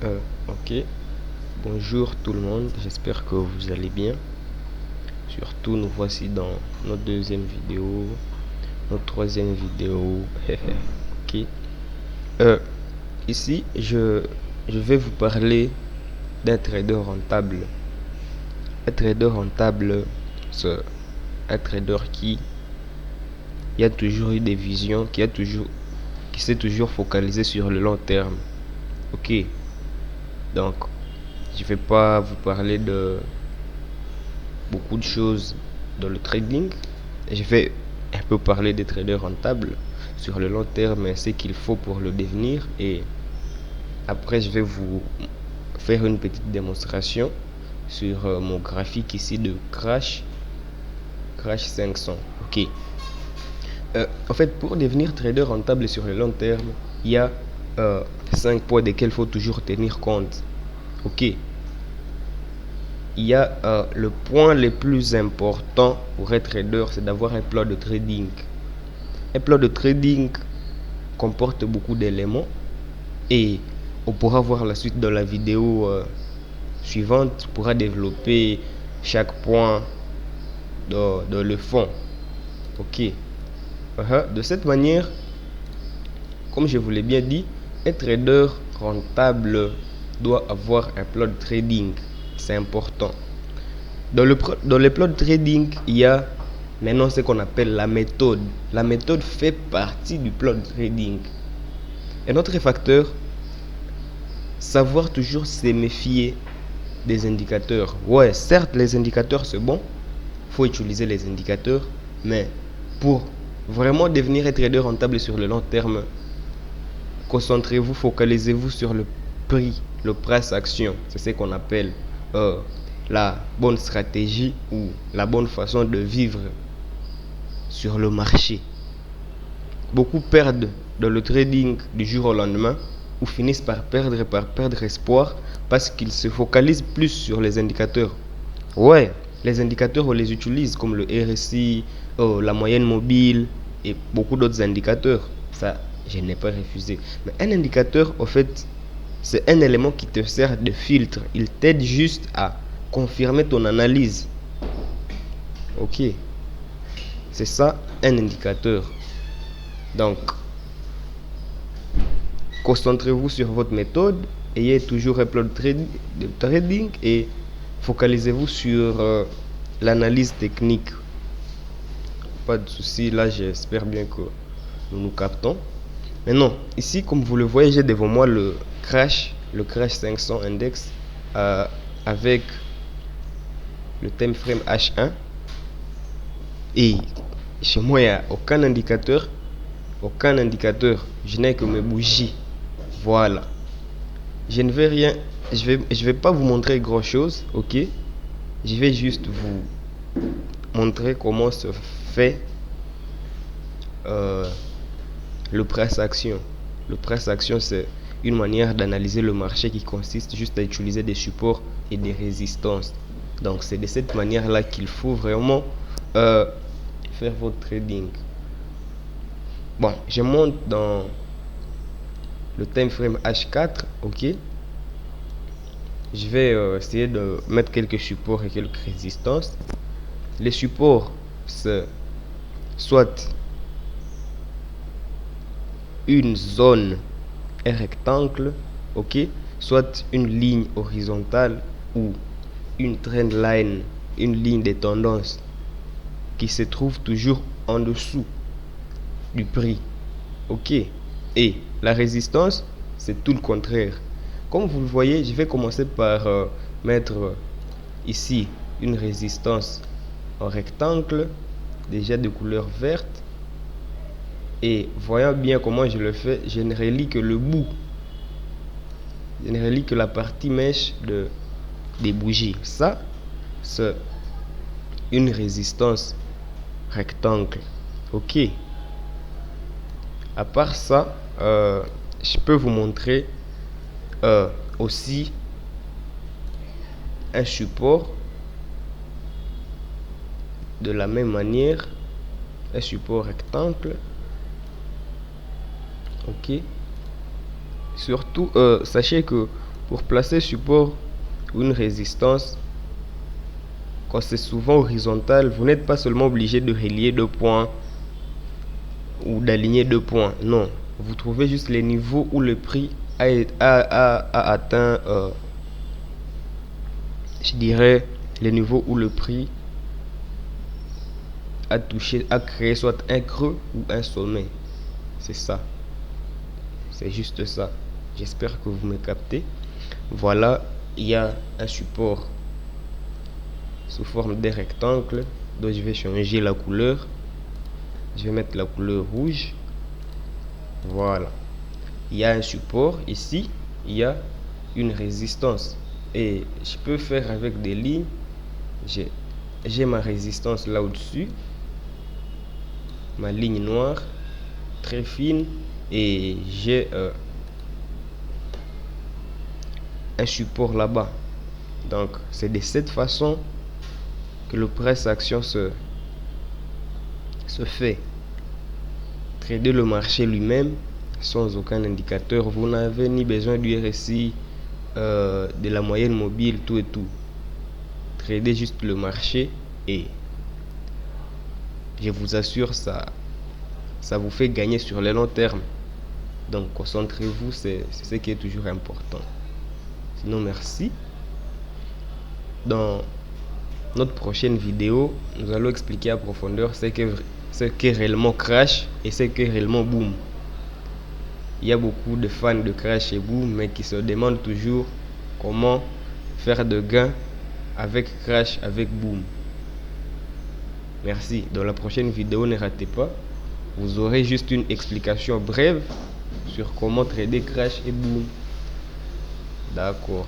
Ok, bonjour tout le monde, j'espère que vous allez bien. Surtout, nous voici dans notre deuxième vidéo, notre troisième vidéo. Ok, euh, ici, je vais vous parler d'un trader rentable. Un trader rentable, c'est un trader qui a toujours eu des visions, qui s'est toujours focalisé sur le long terme. Ok, donc je vais pas vous parler de beaucoup de choses dans le trading. Je vais un peu parler des traders rentables sur le long terme et ce qu'il faut pour le devenir. Et après, je vais vous faire une petite démonstration sur mon graphique ici de Crash 500. Ok. En fait, pour devenir trader rentable sur le long terme, il y a 5 points desquels il faut toujours tenir compte. Ok. Il y a le point le plus important pour être trader, c'est d'avoir un plan de trading. Un plan de trading comporte beaucoup d'éléments et on pourra voir la suite dans la vidéo suivante. On pourra développer chaque point dans le fond. Ok. De cette manière, comme je vous l'ai bien dit, un trader rentable doit avoir un plan de trading. C'est important. Dans les plans de trading, il y a maintenant ce qu'on appelle la méthode. La méthode fait partie du plan de trading. Un autre facteur, savoir toujours se méfier des indicateurs. Ouais, certes, les indicateurs, c'est bon. Il faut utiliser les indicateurs. Mais pour vraiment devenir un trader rentable sur le long terme, concentrez-vous, focalisez-vous sur le prix, le price action. C'est ce qu'on appelle la bonne stratégie ou la bonne façon de vivre sur le marché. Beaucoup perdent dans le trading du jour au lendemain ou finissent par perdre espoir parce qu'ils se focalisent plus sur les indicateurs. Ouais, les indicateurs on les utilise comme le RSI, la moyenne mobile et beaucoup d'autres indicateurs. Ça, je n'ai pas refusé. Mais un indicateur, en fait, c'est un élément qui te sert de filtre. Il t'aide juste à confirmer ton analyse. Ok. C'est ça, un indicateur. Donc, concentrez-vous sur votre méthode. Ayez toujours un plan de trading et focalisez-vous sur l'analyse technique. Pas de souci, là j'espère bien que nous nous captons. Maintenant, ici, comme vous le voyez, j'ai devant moi le Crash 500 Index avec le time frame H1. Et chez moi, il n'y a aucun indicateur. Aucun indicateur. Je n'ai que mes bougies. Voilà. Je ne vais rien. Je vais pas vous montrer grand chose. Ok. Je vais juste vous montrer comment se fait le price action. Le price action, c'est une manière d'analyser le marché qui consiste juste à utiliser des supports et des résistances. Donc c'est de cette manière là qu'il faut vraiment faire votre trading. Bon, je monte dans le time frame H4. Ok. Je vais essayer de mettre quelques supports et quelques résistances. Les supports, c'est soit une zone, un rectangle, ok, soit une ligne horizontale ou une trend line, une ligne de tendance qui se trouve toujours en dessous du prix, ok. Et la résistance, c'est tout le contraire. Comme vous le voyez, je vais commencer par mettre ici une résistance en rectangle, déjà de couleur verte. Et voyant bien comment je le fais, je ne relie que le bout. Je ne relie que la partie mèche des bougies. Ça, c'est une résistance rectangle. Ok. À part ça, je peux vous montrer aussi un support de la même manière, un support rectangle. Ok. Surtout, sachez que Pour placer support ou une résistance, quand c'est souvent horizontal, vous n'êtes pas seulement obligé de relier deux points ou d'aligner deux points. Non, vous trouvez juste les niveaux où le prix a atteint, je dirais, les niveaux où le prix a touché, a créé soit un creux ou un sommet. C'est ça. C'est juste ça. J'espère que vous me captez. Voilà, il y a un support sous forme de rectangle dont je vais changer la couleur. Je vais mettre la couleur rouge. Voilà. Il y a un support ici. Il y a une résistance. Et je peux faire avec des lignes. J'ai ma résistance là au-dessus. Ma ligne noire. Très fine. Et j'ai un support là-bas. Donc, c'est de cette façon que le price action se fait. Trader le marché lui-même sans aucun indicateur. Vous n'avez ni besoin du RSI, de la moyenne mobile, tout et tout. Trader juste le marché et je vous assure, ça vous fait gagner sur le long terme. Donc, concentrez-vous, c'est ce qui est toujours important. Sinon, merci. Dans notre prochaine vidéo, nous allons expliquer à profondeur ce qu'est réellement crash et ce qu'est réellement boom. Il y a beaucoup de fans de crash et boom, mais qui se demandent toujours comment faire de gains avec crash, avec boom. Merci. Dans la prochaine vidéo, ne ratez pas. Vous aurez juste une explication brève sur comment trader crash et boom. D'accord.